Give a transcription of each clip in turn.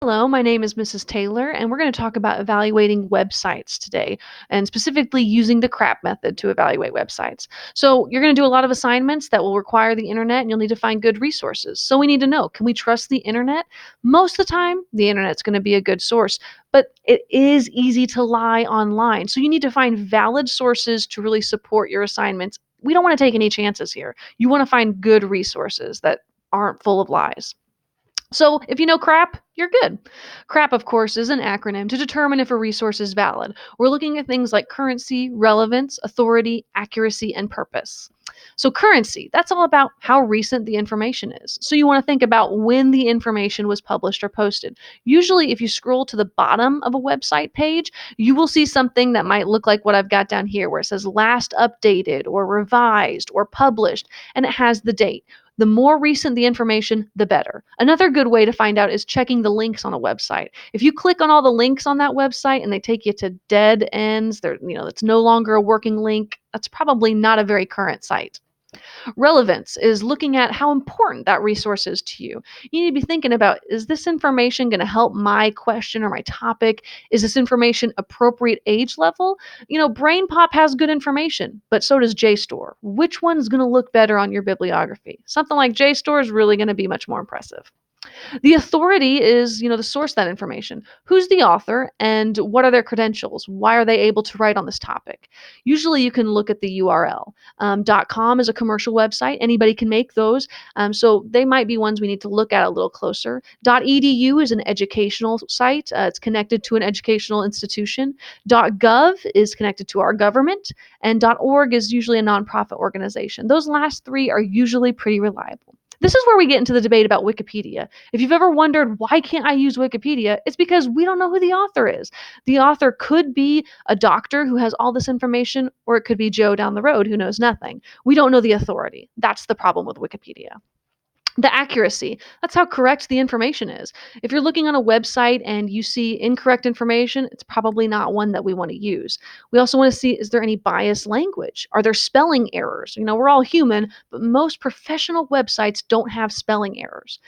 Hello, my name is Mrs. Taylor, and we're going to talk about evaluating websites today, and specifically using the CRAP method to evaluate websites. So, you're going to do a lot of assignments that will require the internet, and you'll need to find good resources. So, we need to know, can we trust the internet? Most of the time, the internet's going to be a good source, but it is easy to lie online. So, you need to find valid sources to really support your assignments. We don't want to take any chances here. You want to find good resources that aren't full of lies. So, if you know CRAP, you're good. CRAP, of course, is an acronym to determine if a resource is valid. We're looking at things like currency, relevance, authority, accuracy, and purpose. So, currency, that's all about how recent the information is. So, you want to think about when the information was published or posted. Usually, if you scroll to the bottom of a website page, you will see something that might look like what I've got down here, where it says last updated or revised or published, and it has the date. The more recent the information, the better. Another good way to find out is checking the links on a website. If you click on all the links on that website and they take you to dead ends, it's no longer a working link, that's probably not a very current site. Relevance is looking at how important that resource is to you. You need to be thinking about, is this information going to help my question or my topic? Is this information appropriate age level? BrainPop has good information, but so does JSTOR. Which one's going to look better on your bibliography? Something like JSTOR is really going to be much more impressive. The authority is, the source of that information. Who's the author and what are their credentials? Why are they able to write on this topic? Usually you can look at the URL. .com is a commercial website. Anybody can make those. So they might be ones we need to look at a little closer. .edu is an educational site. It's connected to an educational institution. .gov is connected to our government. And .org is usually a nonprofit organization. Those last three are usually pretty reliable. This is where we get into the debate about Wikipedia. If you've ever wondered, why can't I use Wikipedia? It's because we don't know who the author is. The author could be a doctor who has all this information, or it could be Joe down the road who knows nothing. We don't know the authority. That's the problem with Wikipedia. The accuracy, that's how correct the information is. If you're looking on a website and you see incorrect information, it's probably not one that we want to use. We also want to see, is there any biased language? Are there spelling errors? We're all human, but most professional websites don't have spelling errors.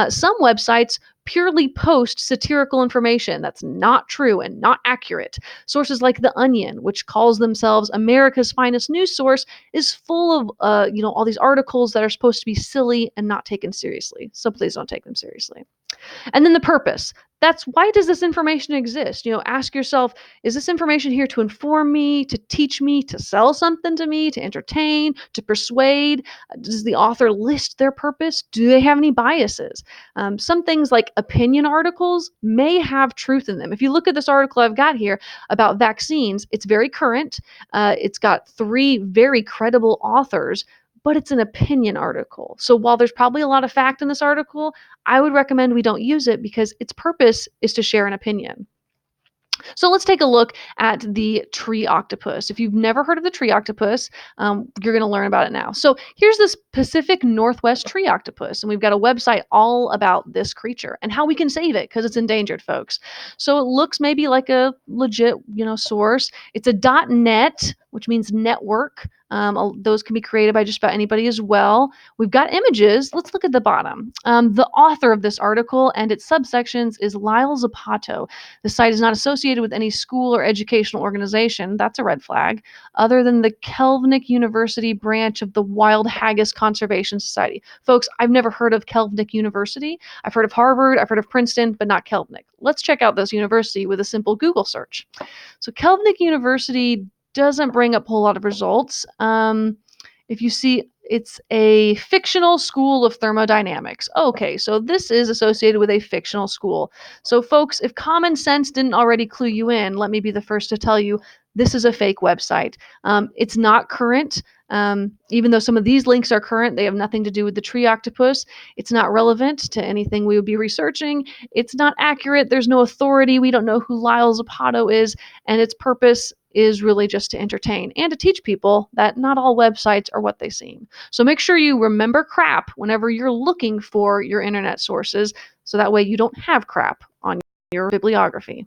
Some websites purely post satirical information that's not true and not accurate. Sources like The Onion, which calls themselves America's finest news source, is full of all these articles that are supposed to be silly and not taken seriously. So please don't take them seriously. And then the purpose. That's, why does this information exist? Ask yourself, is this information here to inform me, to teach me, to sell something to me, to entertain, to persuade? Does the author list their purpose? Do they have any biases? Some things like opinion articles may have truth in them. If you look at this article I've got here about vaccines, it's very current. It's got three very credible authors, but it's an opinion article. So while there's probably a lot of fact in this article, I would recommend we don't use it because its purpose is to share an opinion. So let's take a look at the tree octopus. If you've never heard of the tree octopus, you're going to learn about it now. So here's this Pacific Northwest tree octopus, and we've got a website all about this creature and how we can save it because it's endangered, folks. So it looks maybe like a legit, source. It's a .net, which means network. Those can be created by just about anybody as well. We've got images. Let's look at the bottom. The author of this article and its subsections is Lyle Zapato. The site is not associated with any school or educational organization. That's a red flag. Other than the Kelvinick University branch of the Wild Haggis Conservation Society. Folks, I've never heard of Kelvinick University. I've heard of Harvard, I've heard of Princeton, but not Kelvinick. Let's check out this university with a simple Google search. So Kelvinick University doesn't bring up a whole lot of results. If you see, it's a fictional school of thermodynamics. Okay, so this is associated with a fictional school. So folks, if common sense didn't already clue you in, let me be the first to tell you, this is a fake website. It's not current. Even though some of these links are current, they have nothing to do with the tree octopus. It's not relevant to anything we would be researching. It's not accurate. There's no authority. We don't know who Lyle Zapato is, and its purpose is really just to entertain and to teach people that not all websites are what they seem. So make sure you remember CRAP whenever you're looking for your internet sources, so that way you don't have crap on your bibliography.